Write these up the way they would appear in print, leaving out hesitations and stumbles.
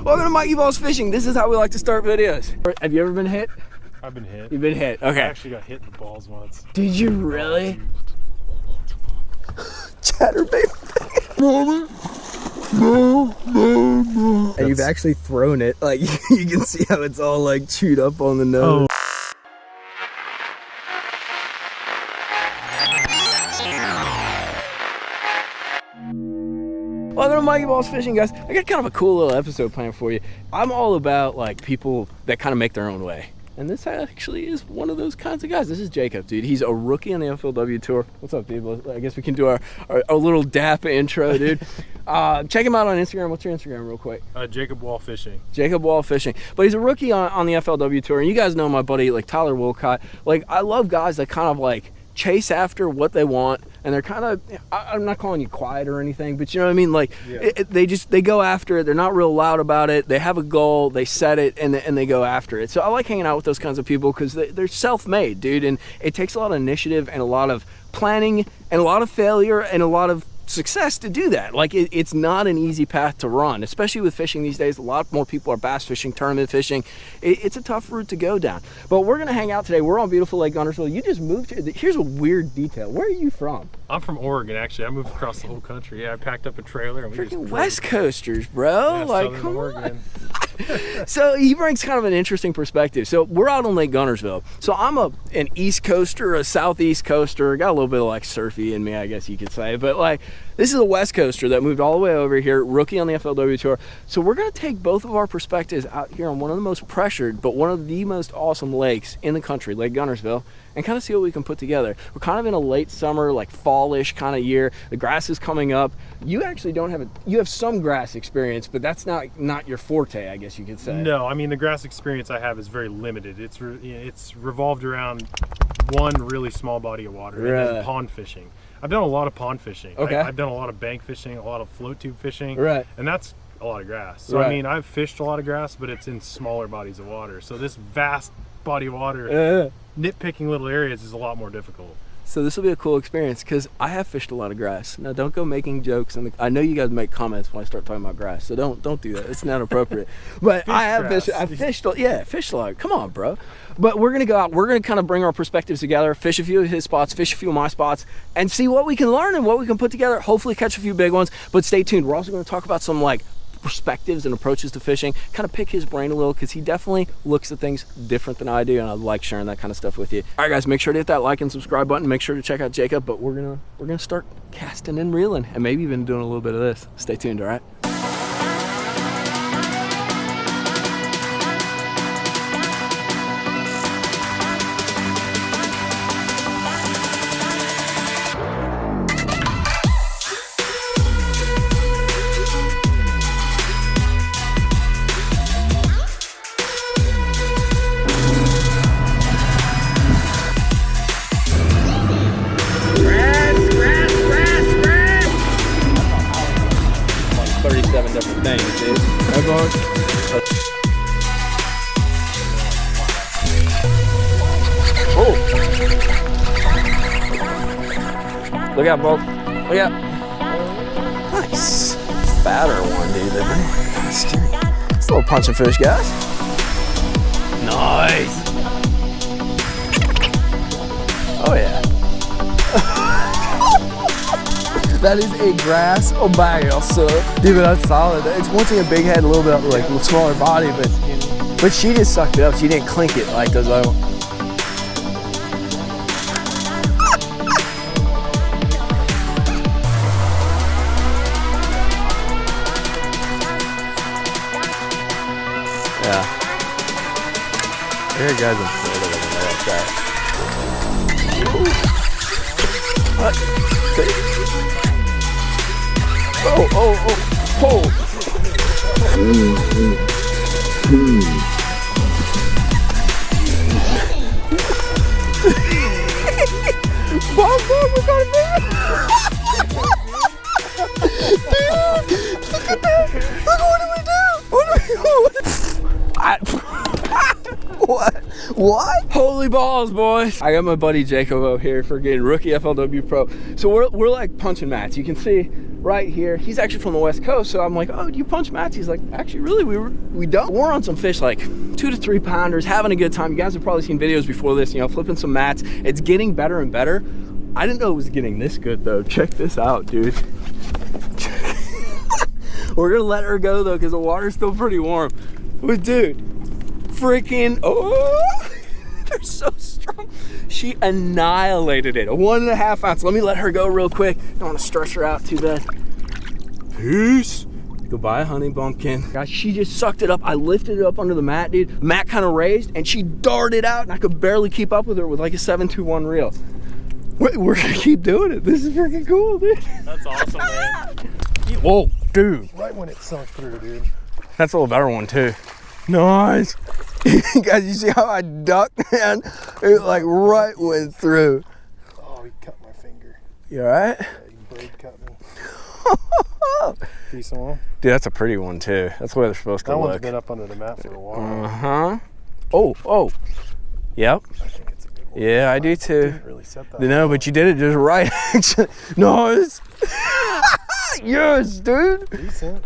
Welcome to mikeybalzz Fishing. This is how we like to start videos. Have you ever been hit? I've been hit. You've been hit, okay. I actually got hit in the balls once. Did you really? Chatterbait. No. And you've actually thrown it. Like, you can see how it's all like chewed up on the nose. Welcome to mikeybalzz Fishing, guys. I got kind of a cool little episode planned for you. I'm all about like people that kind of make their own way. And this actually is one of those kinds of guys. This is Jacob, dude. He's a rookie on the FLW tour. What's up, dude? I guess we can do our little DAP intro, dude. Check him out on Instagram. What's your Instagram real quick? Jacob Wall Fishing. Jacob Wall Fishing. But he's a rookie on the FLW tour. And you guys know my buddy, like Tyler Wilcott. Like, I love guys that kind of like chase after what they want, and they're kind of, I'm not calling you quiet or anything, but you know what I mean, like, yeah. They go after it. They're not real loud about it. They have a goal, they set it, and they go after it. So I like hanging out with those kinds of people because they're self-made, dude, and it takes a lot of initiative and a lot of planning and a lot of failure and a lot of success to do that. Like, it's not an easy path to run, especially with fishing these days. A lot more people are bass fishing, tournament fishing. It's a tough route to go down. But we're gonna hang out today. We're on beautiful Lake Guntersville. You just moved here. Here's a weird detail. Where are you from? I'm from Oregon, actually. I moved across the whole country. Yeah, I packed up a trailer and we freaking just West Coasters, bro. Yeah, like, Southern come Oregon. on. So he brings kind of an interesting perspective. So we're out on Lake Guntersville. So I'm an East Coaster, a Southeast Coaster. Got a little bit of like surfy in me, I guess you could say. But like, this is a West Coaster that moved all the way over here, rookie on the FLW tour. So we're gonna take both of our perspectives out here on one of the most pressured, but one of the most awesome lakes in the country, Lake Guntersville, and kind of see what we can put together. We're kind of in a late summer, like fallish kind of year. The grass is coming up. You actually don't have you have some grass experience, but that's not your forte, I guess you could say. No, I mean, the grass experience I have is very limited. It's revolved around one really small body of water, right. And then pond fishing. I've done a lot of pond fishing. Okay. I've done a lot of bank fishing, a lot of float tube fishing. Right. And that's a lot of grass. So right. I mean, I've fished a lot of grass, but it's in smaller bodies of water. So this vast body of water, nitpicking little areas is a lot more difficult. So this will be a cool experience because I have fished a lot of grass. Now don't go making jokes, and I know you guys make comments when I start talking about grass, so don't do that. It's not appropriate. But I have fished. I fished a lot. Come on, bro. But we're gonna go out. We're gonna kind of bring our perspectives together, fish a few of his spots, fish a few of my spots, and see what we can learn and what we can put together. Hopefully catch a few big ones. But stay tuned. We're also going to talk about some like perspectives and approaches to fishing, kind of pick his brain a little because he definitely looks at things different than I do, and I like sharing that kind of stuff with you. All right, guys, make sure to hit that like and subscribe button. Make sure to check out Jacob, but we're gonna start casting and reeling and maybe even doing a little bit of this. Stay tuned. All right. Different things, dude. Oh! Look out, Bolt. Look out. Nice. Fatter one, dude. It's a little punch and fish, guys. Nice. Oh, yeah. That is a grass bass, so dude, that's solid. It's wanting a big head, a little bit like a smaller body, but she just sucked it up. She didn't clink it like those other ones. Yeah. There guys in Florida living there like that. What? Oh. Bob, we got a man. Dude, look at that. Look, what do we do? What? Holy balls, boys. I got my buddy Jacob out here for getting rookie FLW Pro. So we're like punching mats. You can see right here. He's actually from the West Coast, so I'm like, oh, do you punch mats? He's like, actually, really, we don't. We're on some fish like 2 to 3 pounders, having a good time. You guys have probably seen videos before this, you know, flipping some mats. It's getting better and better. I didn't know it was getting this good though. Check this out, dude. We're gonna let her go though, because the water's still pretty warm. But dude, freaking, oh, they're so strong. She annihilated it. A 1.5 ounce. Let me let her go real quick. Don't want to stretch her out too bad. Peace. Goodbye, honey bumpkin. Guys, she just sucked it up. I lifted it up under the mat, dude. Mat kind of raised, and she darted out, and I could barely keep up with her with like a 7.21 reel. Wait, we're gonna keep doing it. This is freaking cool, dude. That's awesome, man. Whoa, dude. Right when it sunk through, dude. That's a little better one too. Nice. Guys, you see how I ducked, man? It like right went through. Oh, he cut my finger. You all right? Yeah, he blade cut me. Decent one. Dude, that's a pretty one too. That's the way they're supposed to That look. one's been up under the mat for a while. Uh-huh. Oh. Yep. I think it's a good one. Yeah, I do too. Didn't really set that No, but you did it just right. Nice. Yes, dude. Decent.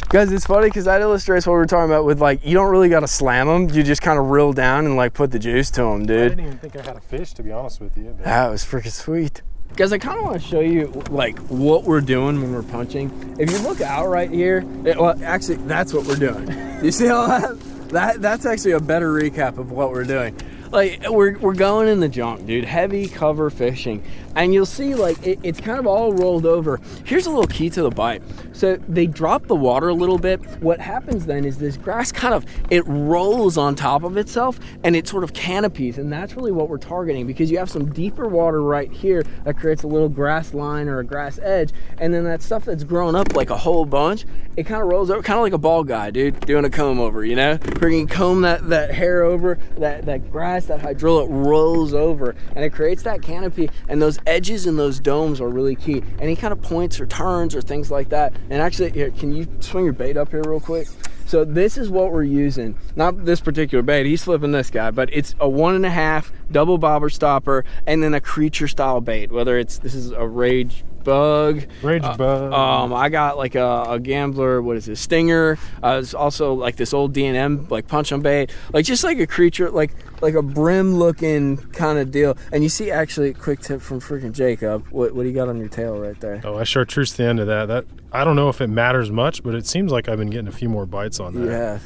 Guys, it's funny because that illustrates what we were talking about with like, you don't really got to slam them. You just kind of reel down and like put the juice to them, dude. I didn't even think I had a fish, to be honest with you. But That was freaking sweet. Guys, I kind of want to show you like what we're doing when we're punching. If you look out right here, well, actually, that's what we're doing. You see all that? That's actually a better recap of what we're doing. Like, we're going in the junk, dude. Heavy cover fishing. And you'll see, like, it's kind of all rolled over. Here's a little key to the bite. So they drop the water a little bit. What happens then is this grass kind of, it rolls on top of itself and it sort of canopies. And that's really what we're targeting, because you have some deeper water right here that creates a little grass line or a grass edge. And then that stuff that's grown up like a whole bunch, it kind of rolls over, kind of like a bald guy, dude, doing a comb over, you know? Freaking comb that hair over, that grass, that hydrilla rolls over, and it creates that canopy, and those edges and those domes are really key. Any kind of points or turns or things like that. And actually, here, can you swing your bait up here real quick? So this is what we're using. Not this particular bait, he's flipping this guy, but it's a 1.5 double bobber stopper and then a creature style bait, whether this is a rage bug. I got like a gambler, what is this, stinger. It's also like this old D&M like punch on bait, like just like a creature, like a brim looking kind of deal. And you see, actually, quick tip from freaking Jacob, what do you got on your tail right there? Oh, I chartreuse the end of that. I don't know if it matters much, but it seems like I've been getting a few more bites on that. Yeah.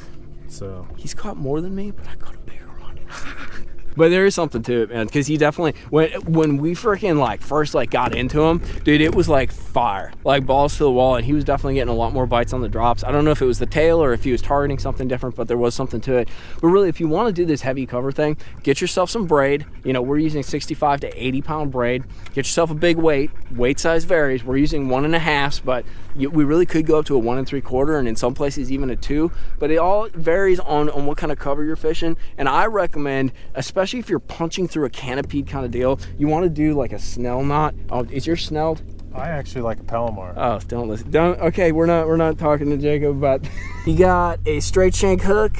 So he's caught more than me, but I caught a bigger one. But there is something to it, man, because he definitely, when we freaking like first like got into him, dude, it was like fire, like balls to the wall, and he was definitely getting a lot more bites on the drops. I don't know if it was the tail or if he was targeting something different, but there was something to it. But really, if you want to do this heavy cover thing, get yourself some braid. You know, we're using 65 to 80 pound braid. Get yourself a big weight. Weight size varies. We're using 1.5s, but we really could go up to a 1 3/4, and in some places even a 2. But it all varies on what kind of cover you're fishing. And I recommend, especially if you're punching through a canopied kind of deal, you want to do like a snell knot. Oh, is yours snelled? I actually like a Palomar. Oh, don't listen. Don't. Okay, we're not talking to Jacob about. You got a straight shank hook,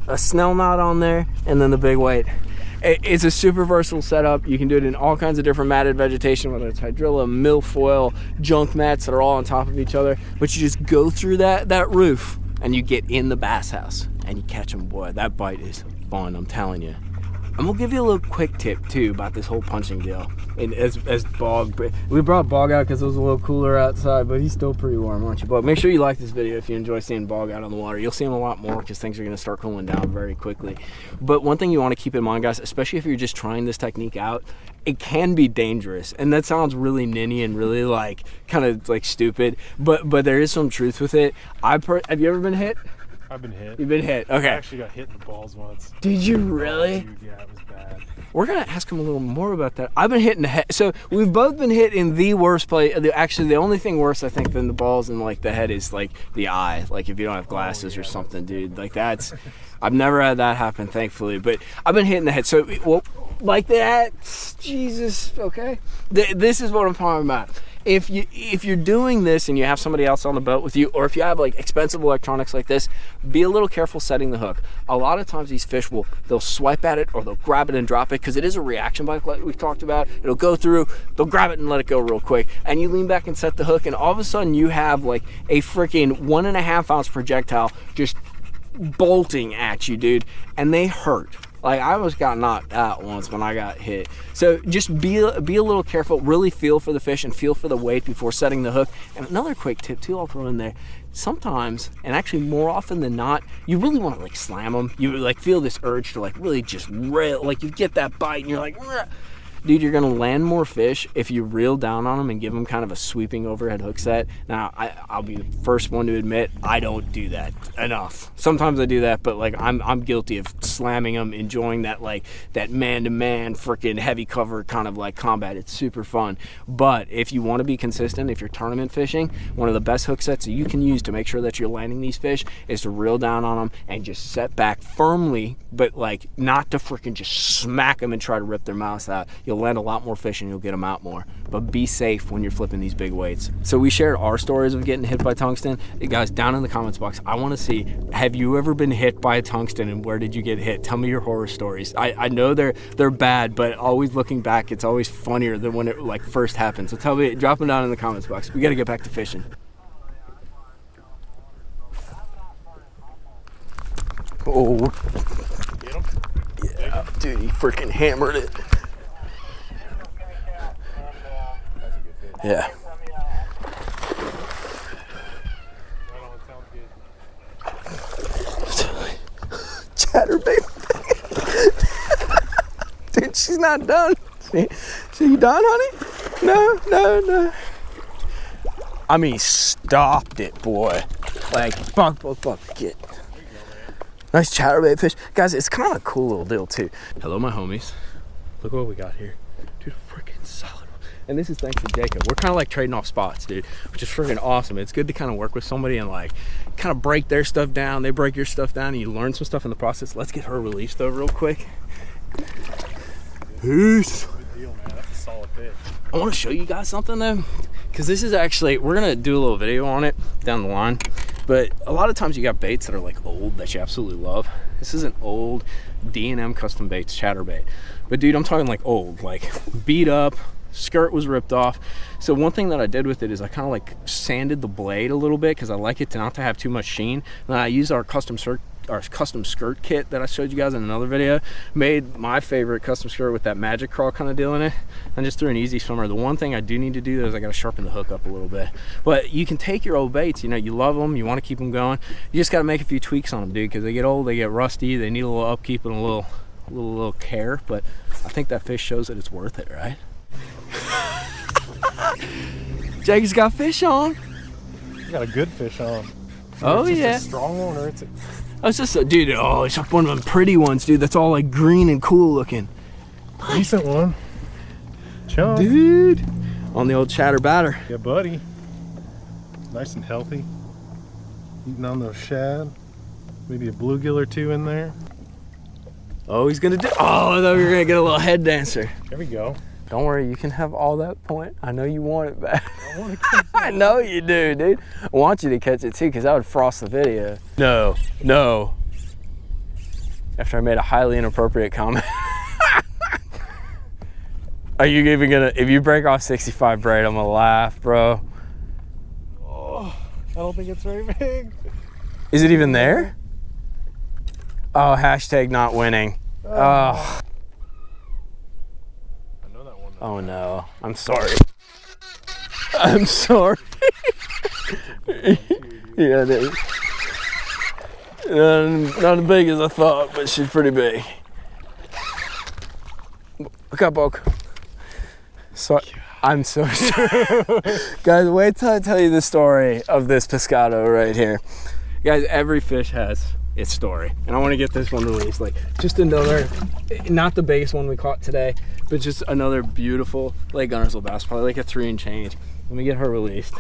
a snell knot on there, and then the big weight. It's a super versatile setup. You can do it in all kinds of different matted vegetation, whether it's hydrilla, milfoil, junk mats that are all on top of each other. But you just go through that roof and you get in the bass house and you catch them. Boy, that bite is fun, I'm telling you. I'm gonna give you a little quick tip too about this whole punching deal. And as Bog, we brought Bog out because it was a little cooler outside, but he's still pretty warm, aren't you, Bog? Make sure you like this video if you enjoy seeing Bog out on the water. You'll see him a lot more because things are gonna start cooling down very quickly. But one thing you want to keep in mind, guys, especially if you're just trying this technique out, it can be dangerous. And that sounds really ninny and really like kind of like stupid, but there is some truth with it. Have you ever been hit? I've been hit. You've been hit, okay. I actually got hit in the balls once. Did you really? Oh, dude, yeah, it was bad. We're gonna ask him a little more about that. I've been hit in the head. So we've both been hit in the worst place. Actually, the only thing worse, I think, than the balls and like the head is like the eye. Like if you don't have glasses or something, dude. Like that's, I've never had that happen, thankfully. But I've been hit in the head. So, well, like that, Jesus, okay? This is what I'm talking about. if you're doing this and you have somebody else on the boat with you, or if you have like expensive electronics like this, be a little careful setting the hook. A lot of times these fish they'll swipe at it, or they'll grab it and drop it, because it is a reaction bite like we talked about. It'll go through, they'll grab it and let it go real quick, and you lean back and set the hook, and all of a sudden you have like a freaking 1.5 ounce projectile just bolting at you, dude, and they hurt. Like, I almost got knocked out once when I got hit. So just be a little careful, really feel for the fish and feel for the weight before setting the hook. And another quick tip too, I'll throw in there. Sometimes, and actually more often than not, you really want to like slam them. You like feel this urge to like really just reel, like you get that bite and you're like, "Rah." Dude, you're gonna land more fish if you reel down on them and give them kind of a sweeping overhead hook set. Now, I'll be the first one to admit I don't do that enough. Sometimes I do that, but like I'm guilty of slamming them, enjoying that like that man-to-man freaking heavy cover kind of like combat. It's super fun. But if you want to be consistent, if you're tournament fishing, one of the best hook sets that you can use to make sure that you're landing these fish is to reel down on them and just set back firmly, but like not to freaking just smack them and try to rip their mouths out. You'll land a lot more fish and you'll get them out more, but be safe when you're flipping these big weights. So we shared our stories of getting hit by tungsten. Hey guys, down in the comments box, I want to see, have you ever been hit by a tungsten and where did you get hit? Tell me your horror stories. I know they're bad, but always looking back, it's always funnier than when it like first happened. So tell me, drop them down in the comments box. We got to get back to fishing. Oh, Get him? yeah, dude, he freaking hammered it. Yeah. Chatterbait. Dude, she's not done. See, you done, honey? No. I mean, stopped it, boy. Like, fuck, get. Nice chatterbait fish. Guys, it's kind of a cool little deal, too. Hello, my homies. Look what we got here. Dude, freaking solid. And this is thanks to Jacob. We're kind of like trading off spots, dude, which is freaking awesome. It's good to kind of work with somebody and like kind of break their stuff down. They break your stuff down and you learn some stuff in the process. Let's get her released though real quick. Peace. Good deal, man. That's a solid fish. I want to show you guys something though, because this is actually, we're going to do a little video on it down the line. But a lot of times you got baits that are like old that you absolutely love. This is an old D&M custom baits chatterbait. But dude, I'm talking like old, like beat up, skirt was ripped off. So one thing that I did with it is I kind of like sanded the blade a little bit because I like it to not to have too much sheen. And I used our custom skirt kit that I showed you guys in another video. Made my favorite custom skirt with that magic crawl kind of deal in it, and just threw an easy swimmer. The one thing I do need to do is I got to sharpen the hook up a little bit. But you can take your old baits, you know, you love them, you want to keep them going, you just got to make a few tweaks on them, dude, because they get old, they get rusty, they need a little upkeep and a little care. But I think that fish shows that it's worth it, right? Jacob's got fish on. You got a good fish on. Oh it's yeah, a strong one, or it's a... Oh, it's just a, dude, oh, it's one of them pretty ones, dude, that's all like green and cool looking. Decent one. Chunk. Dude, on the old chatter batter. Yeah, buddy. Nice and healthy. Eating on those shad. Maybe a bluegill or two in there. Oh, he's gonna do, oh, I thought we were gonna get a little head dancer. There we go. Don't worry, you can have all that point. I know you want it back. I want to catch it. I know you do, dude. I want you to catch it too, because that would frost the video. No. After I made a highly inappropriate comment. Are you even gonna, if you break off 65 braid, I'm gonna laugh, bro. Oh, I don't think it's very big. Is it even there? Oh, hashtag not winning. Oh. Oh no, I'm sorry. I'm sorry. Yeah, it is. Not as big as I thought, but she's pretty big. Look up, Oak. So, I'm so sorry. Guys, wait till I tell you the story of this pescado right here. Guys, every fish has its story, and I want to get this one released. Like, just another, not the biggest one we caught today, but just another beautiful Lake Guntersville bass, probably like a 3 and change. Let me get her released.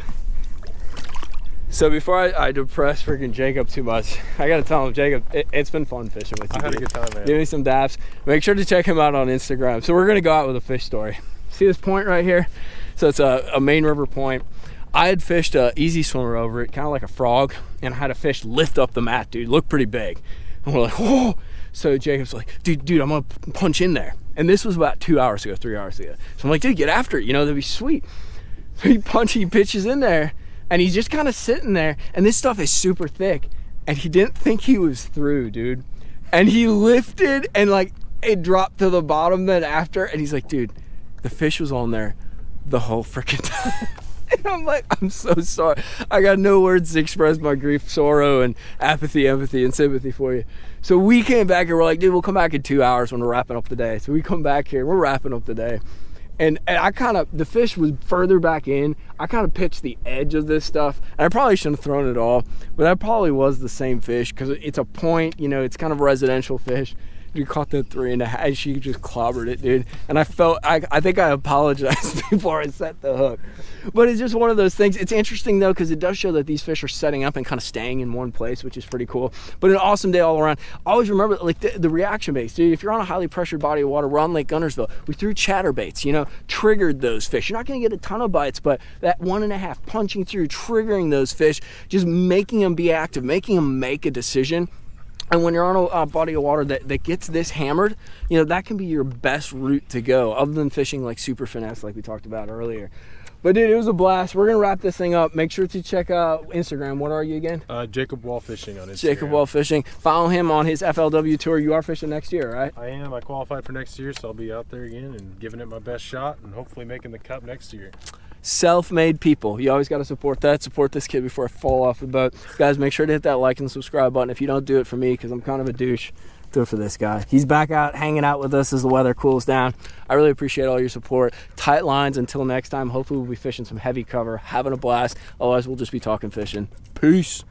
So before I depress freaking Jacob too much, I gotta tell him, Jacob, it's been fun fishing with you. I had a good time, man. Give me some daps. Make sure to check him out on Instagram. So we're gonna go out with a fish story. See this point right here? So it's a main river point. I had fished a easy swimmer over it, kind of like a frog, and I had a fish lift up the mat, dude. Looked pretty big. And we're like, whoa. So Jacob's like, dude, I'm gonna punch in there. And this was about 2 hours ago, 3 hours ago. So I'm like, dude, get after it, you know, that'd be sweet. So he pitches in there, and he's just kind of sitting there, and this stuff is super thick, and he didn't think he was through, dude. And he lifted, and like, it dropped to the bottom then after, and he's like, dude, the fish was on there the whole freaking time. And I'm like, I'm so sorry. I got no words to express my grief, sorrow, and apathy, empathy, and sympathy for you. So we came back and we're like, dude, we'll come back in 2 hours when we're wrapping up the day. So we come back here, we're wrapping up the day. And I kind of, the fish was further back in. I kind of pitched the edge of this stuff. And I probably shouldn't have thrown it all, but that probably was the same fish because it's a point, you know, it's kind of residential fish. You caught that 3.5. She just clobbered it, dude. And I think I apologized before I set the hook. But it's just one of those things. It's interesting though, because it does show that these fish are setting up and kind of staying in one place, which is pretty cool. But an awesome day all around. Always remember like the reaction baits, dude. If you're on a highly pressured body of water, we're on Lake Guntersville. We threw chatterbaits, you know, triggered those fish. You're not going to get a ton of bites, but that 1.5 punching through, triggering those fish, just making them be active, making them make a decision. And when you're on a body of water that gets this hammered, you know, that can be your best route to go, other than fishing like super finesse like we talked about earlier. But dude, it was a blast. We're gonna wrap this thing up. Make sure to check out Instagram. What are you again? Jacob Wall Fishing on Instagram. Jacob Wall Fishing. Follow him on his FLW tour. You are fishing next year, right? I am. I qualified for next year, so I'll be out there again and giving it my best shot and hopefully making the cup next year. Self-made people. You always got to support that. Support this kid before I fall off the boat. Guys, make sure to hit that like and subscribe button. If you don't do it for me, because I'm kind of a douche, do it for this guy. He's back out hanging out with us as the weather cools down. I really appreciate all your support. Tight lines until next time. Hopefully we'll be fishing some heavy cover, having a blast. Otherwise, we'll just be talking fishing. Peace.